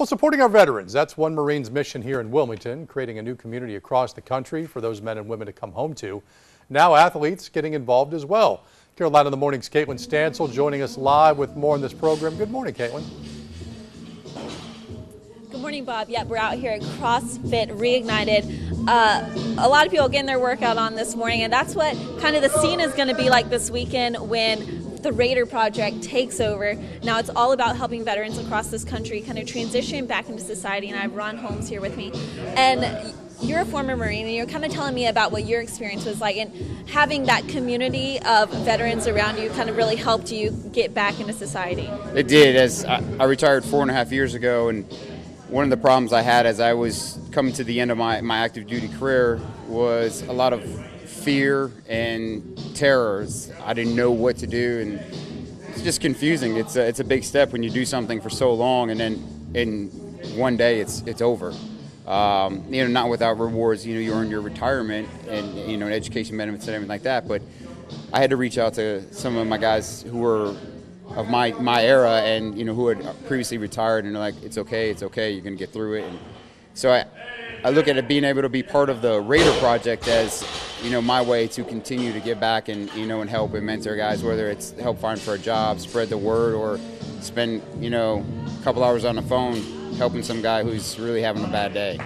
Well, supporting our veterans, that's one Marine's mission here in Wilmington, creating a new community across the country for those men and women to come home to. Now athletes getting involved as well. Carolina in the Morning's Caitlin Stansel joining us live with more on this program. Good morning, Caitlin. Good morning, Bob. Yep, we're out here at CrossFit Reignited. A lot of people getting their workout on this morning, and that's what kind of the scene is going to be like this weekend when the Raider Project takes over. Now it's all about helping veterans across this country kind of transition back into society, and I have Ron Holmes here with me. And you're a former Marine, and you're kind of telling me about what your experience was like, and having that community of veterans around you kind of really helped you get back into society. It did. As I retired 4.5 years ago, and one of the problems I had as I was coming to the end of my active duty career was a lot of fear and terrors. I didn't know what to do, and it's just confusing. It's a big step when you do something for so long, and then in one day it's over. Not without rewards. You earn your retirement and education benefits and everything like that. But I had to reach out to some of my guys who were of my era and who had previously retired, and they're like, it's okay, you're gonna get through it. And so I look at it being able to be part of the Raider Project as my way to continue to give back and and help and mentor guys, whether it's help find for a job, spread the word, or spend a couple hours on the phone helping some guy who's really having a bad day.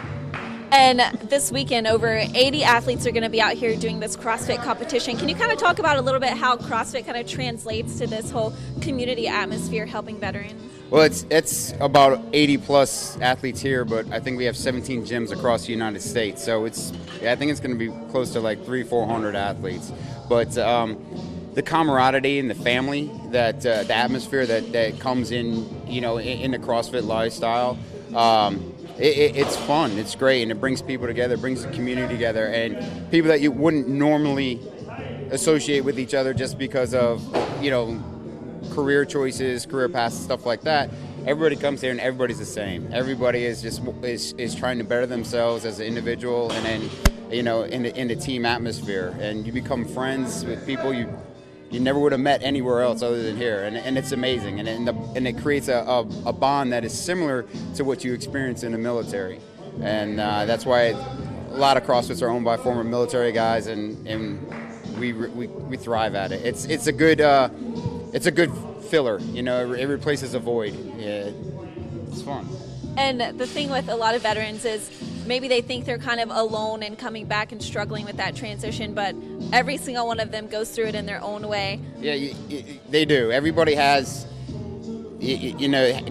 And this weekend, over 80 athletes are going to be out here doing this CrossFit competition. Can you kind of talk about a little bit how CrossFit kind of translates to this whole community atmosphere helping veterans? Well, it's about 80 plus athletes here, but I think we have 17 gyms across the United States. So I think it's going to be close to like 300-400 athletes. But the camaraderie and the family, that the atmosphere that comes in the CrossFit lifestyle, it's fun, it's great, and it brings people together, it brings the community together, and people that you wouldn't normally associate with each other just because of career choices, career paths, stuff like that. Everybody comes here and everybody's the same. Everybody is just is trying to better themselves as an individual, and then in the team atmosphere, and you become friends with people you never would have met anywhere else other than here, and it's amazing, and it creates a bond that is similar to what you experience in the military, and that's why a lot of CrossFits are owned by former military guys, and we thrive at it. It's a good filler, it replaces a void. Yeah, it's fun. And the thing with a lot of veterans is maybe they think they're kind of alone and coming back and struggling with that transition, but every single one of them goes through it in their own way. Yeah, they do. Everybody has,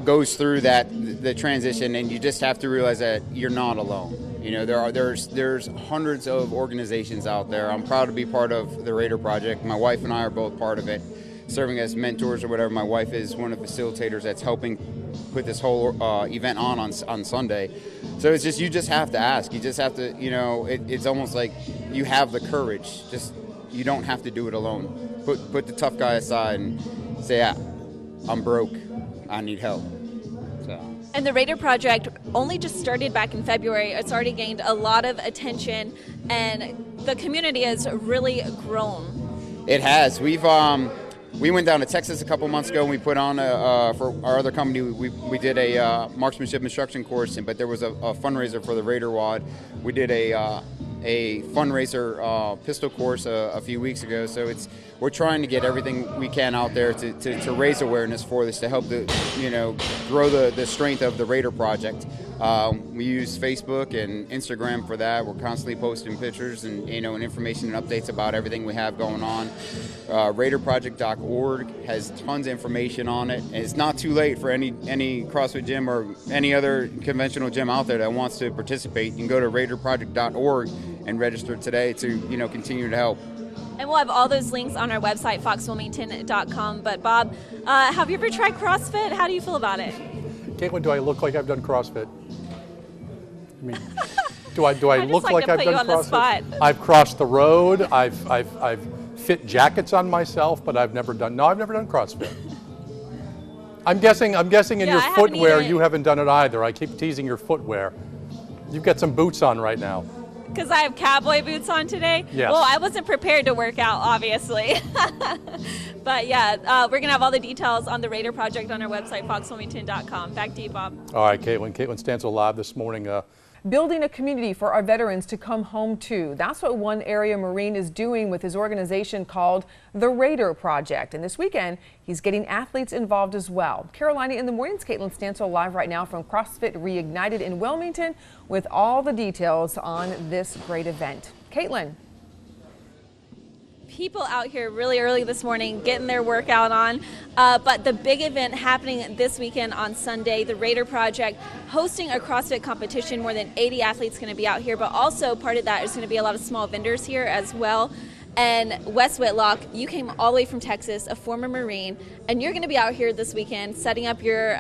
goes through the transition, and you just have to realize that you're not alone. There's hundreds of organizations out there. I'm proud to be part of the Raider Project. My wife and I are both part of it, serving as mentors or whatever. My wife is one of the facilitators that's helping put this whole event on Sunday. So it's just, you just have to ask. You just have to, it's almost like you have the courage. Just, you don't have to do it alone. Put the tough guy aside and say, I'm broke, I need help. So. And the Raider Project only just started back in February. It's already gained a lot of attention, and the community has really grown. It has. We went down to Texas a couple months ago, and we put on for our other company. We did a marksmanship instruction course, but there was a fundraiser for the Raider WOD. We did a fundraiser pistol course a few weeks ago. So we're trying to get everything we can out there to raise awareness for this, to help grow the strength of the Raider Project. We use Facebook and Instagram for that. We're constantly posting pictures and and information and updates about everything we have going on. RaiderProject.org has tons of information on it, and it's not too late for any CrossFit gym or any other conventional gym out there that wants to participate. You can go to RaiderProject.org and register today to continue to help. And we'll have all those links on our website, foxwilmington.com. But Bob, have you ever tried CrossFit? How do you feel about it? Caitlin, do I look like I've done CrossFit? I mean, do I look like I've done CrossFit? I've crossed the road. I've fit jackets on myself, but I've never done CrossFit. I'm guessing in your footwear you haven't done it either. I keep teasing your footwear. You've got some boots on right now. Because I have cowboy boots on today. Yes. Well, I wasn't prepared to work out, obviously. But yeah, we're going to have all the details on the Raider Project on our website, foxwilmington.com. Back to you, Bob. All right, Caitlin. Caitlin Stansel live this morning. Building a community for our veterans to come home to. That's what one area Marine is doing with his organization called the Raider Project. And this weekend, he's getting athletes involved as well. Carolina in the Morning's Caitlin Stansel live right now from CrossFit Reignited in Wilmington with all the details on this great event. Caitlin. People out here really early this morning getting their workout on, but the big event happening this weekend on Sunday, the Raider Project hosting a CrossFit competition. More than 80 athletes going to be out here, but also part of that is going to be a lot of small vendors here as well. And Wes Whitlock, you came all the way from Texas, a former Marine, and you're going to be out here this weekend setting up your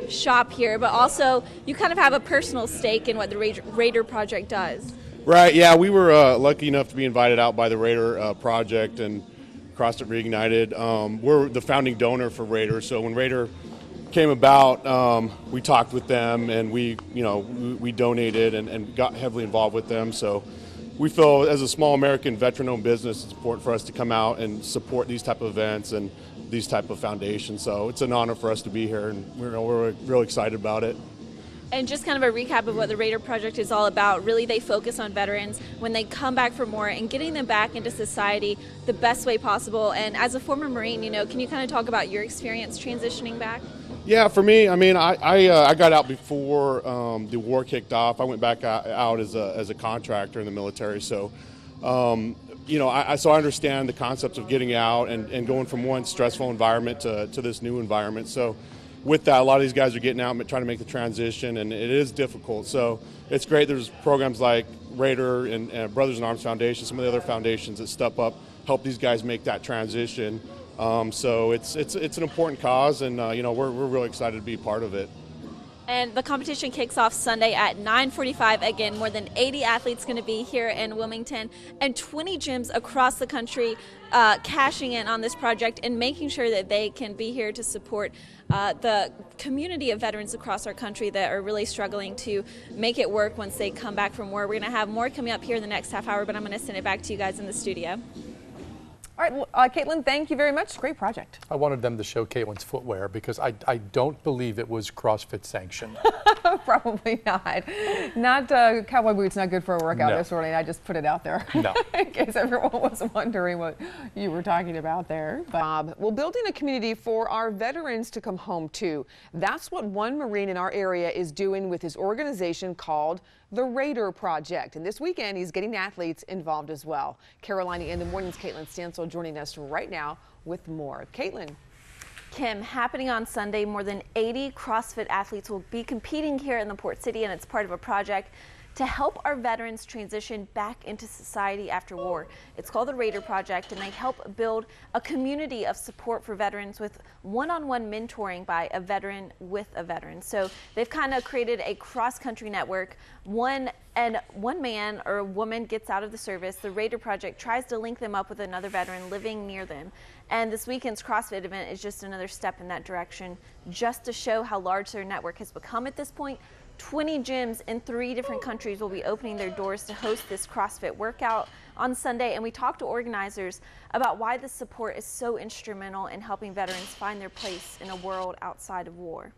shop here, but also you kind of have a personal stake in what the Raider Project does. Right, yeah, we were lucky enough to be invited out by the Raider Project and CrossFit Reignited. We're the founding donor for Raider, so when Raider came about, we talked with them and we donated and got heavily involved with them. So we feel as a small American veteran-owned business, it's important for us to come out and support these type of events and these type of foundations. So it's an honor for us to be here, and we're really excited about it. And just kind of a recap of what the Raider Project is all about. Really, they focus on veterans when they come back for more and getting them back into society the best way possible. And as a former Marine, can you kind of talk about your experience transitioning back? Yeah, for me, I mean, I got out before the war kicked off. I went back out as a contractor in the military. So, so I understand the concepts of getting out and going from one stressful environment to this new environment. So with that, a lot of these guys are getting out and trying to make the transition, and it is difficult. So it's great. There's programs like Raider and Brothers in Arms Foundation, some of the other foundations that step up, help these guys make that transition. So it's an important cause, and we're really excited to be part of it. And the competition kicks off Sunday at 9:45. Again, more than 80 athletes going to be here in Wilmington, and 20 gyms across the country cashing in on this project and making sure that they can be here to support the community of veterans across our country that are really struggling to make it work once they come back from war. We're going to have more coming up here in the next half hour, but I'm going to send it back to you guys in the studio. All right, well, Caitlin, thank you very much. Great project. I wanted them to show Caitlin's footwear because I don't believe it was CrossFit sanctioned. Probably not. Not cowboy boots, not good for a workout this morning. I just put it out there no. in case everyone was wondering what you were talking about there. Bob, well, building a community for our veterans to come home to. That's what one Marine in our area is doing with his organization called the Raider Project. And this weekend, he's getting athletes involved as well. Carolina in the Morning's Caitlin Stansel joining us right now with more. Caitlin. Kim, happening on Sunday, more than 80 CrossFit athletes will be competing here in the Port City, and it's part of a project to help our veterans transition back into society after war. It's called the Raider Project, and they help build a community of support for veterans with one-on-one mentoring by a veteran with a veteran. So they've kind of created a cross-country network. One man or a woman gets out of the service, the Raider Project tries to link them up with another veteran living near them. And this weekend's CrossFit event is just another step in that direction, just to show how large their network has become at this point. 20 gyms in 3 different countries will be opening their doors to host this CrossFit workout on Sunday, and we talked to organizers about why this support is so instrumental in helping veterans find their place in a world outside of war.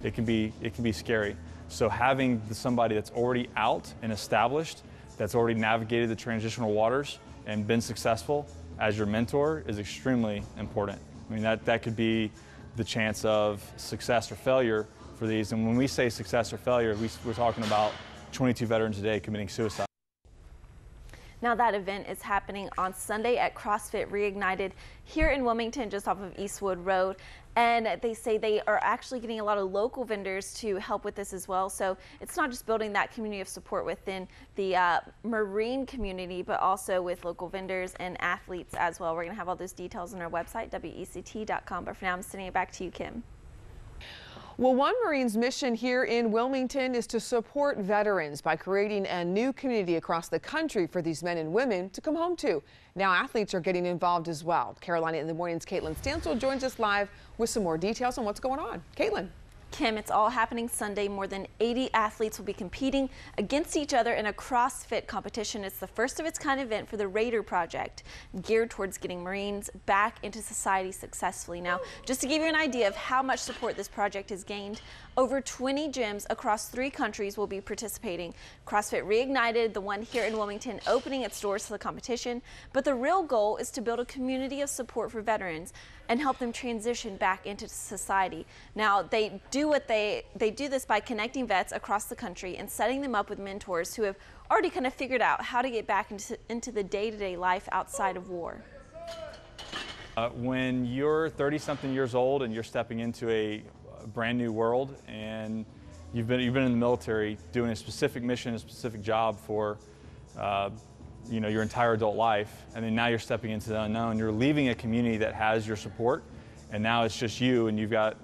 It can be scary. So having somebody that's already out and established, that's already navigated the transitional waters and been successful as your mentor is extremely important. I mean, that could be the chance of success or failure for these. And when we say success or failure, we're talking about 22 veterans a day committing suicide. Now that event is happening on Sunday at CrossFit Reignited here in Wilmington, just off of Eastwood Road. And they say they are actually getting a lot of local vendors to help with this as well. So it's not just building that community of support within the Marine community, but also with local vendors and athletes as well. We're going to have all those details on our website, WECT.com. But for now, I'm sending it back to you, Kim. Well, one Marine's mission here in Wilmington is to support veterans by creating a new community across the country for these men and women to come home to. Now athletes are getting involved as well. Carolina in the Morning's Caitlin Stansel joins us live with some more details on what's going on. Caitlin. Kim, it's all happening Sunday. More than 80 athletes will be competing against each other in a CrossFit competition. It's the first of its kind event for the Raider Project, geared towards getting Marines back into society successfully. Now, just to give you an idea of how much support this project has gained, over 20 gyms across 3 countries will be participating. CrossFit Reignited, the one here in Wilmington, opening its doors to the competition. But the real goal is to build a community of support for veterans and help them transition back into society. Now, they do this by connecting vets across the country and setting them up with mentors who have already kind of figured out how to get back into the day-to-day life outside of war. When you're 30-something years old and you're stepping into a brand new world, and you've been in the military doing a specific mission, a specific job for your entire adult life, and then now you're stepping into the unknown. You're leaving a community that has your support, and now it's just you, and you've got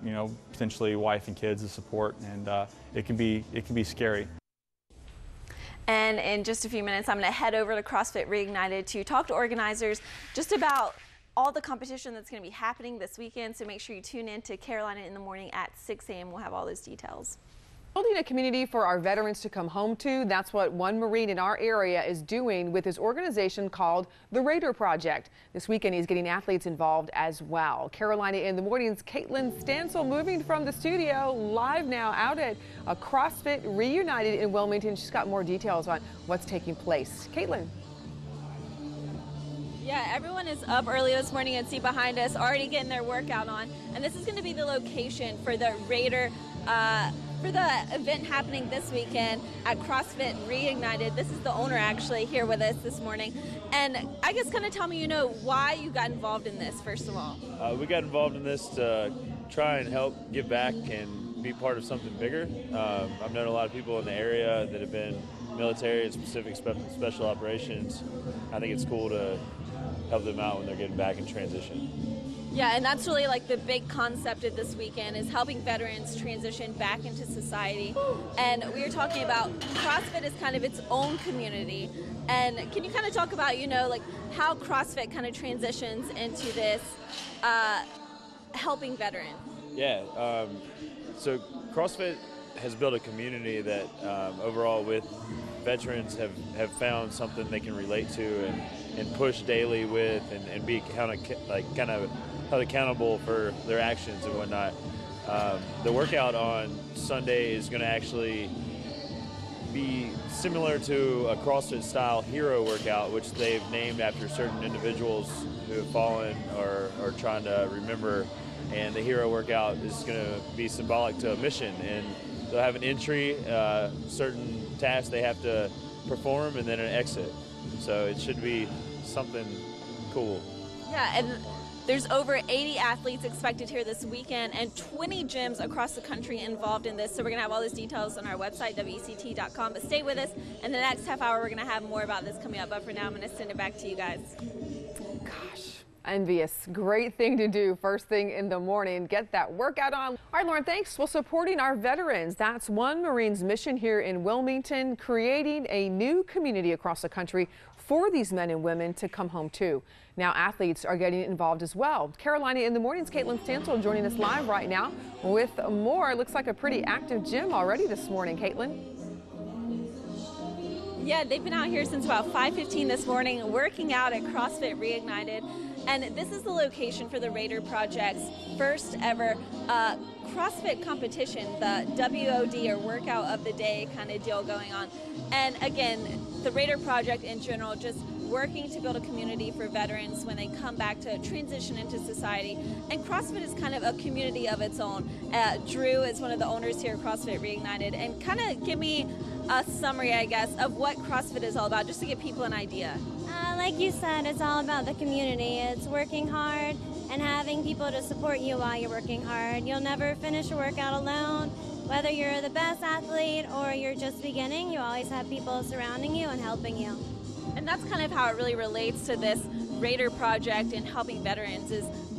potentially wife and kids to support, and it can be scary. And in just a few minutes, I'm going to head over to CrossFit Reignited to talk to organizers just about all the competition that's going to be happening this weekend. So make sure you tune in to Carolina in the Morning at 6 a.m. We'll have all those details. Building a community for our veterans to come home to, that's what one Marine in our area is doing with his organization called the Raider Project. This weekend he's getting athletes involved as well. Carolina in the Morning's Caitlin Stansel moving from the studio live now out at a CrossFit Reunited in Wilmington. She's got more details on what's taking place. Caitlin. Yeah, everyone is up early this morning and see behind us already getting their workout on. And this is going to be the location for the Raider for the event happening this weekend at CrossFit Reignited. This is the owner actually here with us this morning. And I guess kind of tell me, why you got involved in this, first of all. We got involved in this to try and help give back and be part of something bigger. I've known a lot of people in the area that have been military and special operations. I think it's cool to help them out when they're getting back in transition. Yeah, and that's really like the big concept of this weekend is helping veterans transition back into society. And we were talking about CrossFit is kind of its own community. And can you kind of talk about, how CrossFit kind of transitions into this helping veterans? Yeah, so CrossFit has built a community that overall with veterans have found something they can relate to and push daily with and be kind of held accountable for their actions and whatnot. The workout on Sunday is going to actually be similar to a CrossFit style hero workout, which they've named after certain individuals who have fallen or are trying to remember. And the hero workout is going to be symbolic to a mission, and they'll have an entry, certain tasks they have to perform, and then an exit. So it should be something cool. Yeah, and there's over 80 athletes expected here this weekend and 20 gyms across the country involved in this. So we're going to have all those details on our website, WECT.com. But stay with us. In the next half hour, we're going to have more about this coming up. But for now, I'm going to send it back to you guys. Gosh, envious. Great thing to do first thing in the morning. Get that workout on. All right, Lauren, thanks. Well, supporting our veterans. That's one Marine's mission here in Wilmington, creating a new community across the country for these men and women to come home to. Now athletes are getting involved as well. Carolina in the Morning's Caitlin Stansel joining us live right now with more. It looks like a pretty active gym already this morning, Caitlin. Yeah, they've been out here since about 5:15 this morning working out at CrossFit Reignited. And this is the location for the Raider Project's first ever CrossFit competition, the WOD or workout of the day kind of deal going on. And again, the Raider Project in general just working to build a community for veterans when they come back to transition into society. And CrossFit is kind of a community of its own. Drew is one of the owners here at CrossFit Reignited. And kind of give me a summary, I guess, of what CrossFit is all about, just to give people an idea. Like you said, it's all about the community. It's working hard and having people to support you while you're working hard. You'll never finish a workout alone. Whether you're the best athlete or you're just beginning, you always have people surrounding you and helping you. And that's kind of how it really relates to this Raider Project and helping veterans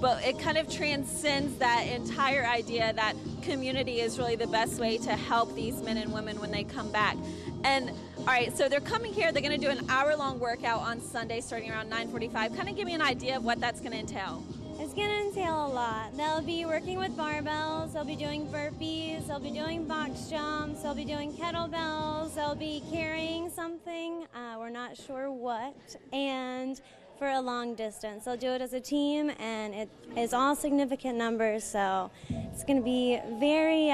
but it kind of transcends that entire idea that community is really the best way to help these men and women when they come back. And all right, so they're coming here, they're gonna do an hour-long workout on Sunday starting around 9:45. Kind of give me an idea of what that's gonna entail. It's going to entail a lot. They'll be working with barbells, they'll be doing burpees, they'll be doing box jumps, they'll be doing kettlebells, they'll be carrying something, we're not sure what, and for a long distance. They'll do it as a team, and it is all significant numbers, so it's going to be very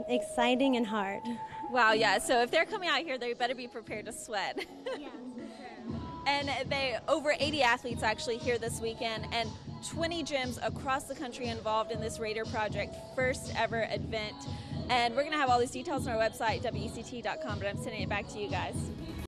exciting and hard. Wow, yeah, so if they're coming out here, they better be prepared to sweat. Yes, for sure. And they over 80 athletes actually here this weekend, and 20 gyms across the country involved in this Raider Project first ever event. And we're going to have all these details on our website, WECT.com, but I'm sending it back to you guys.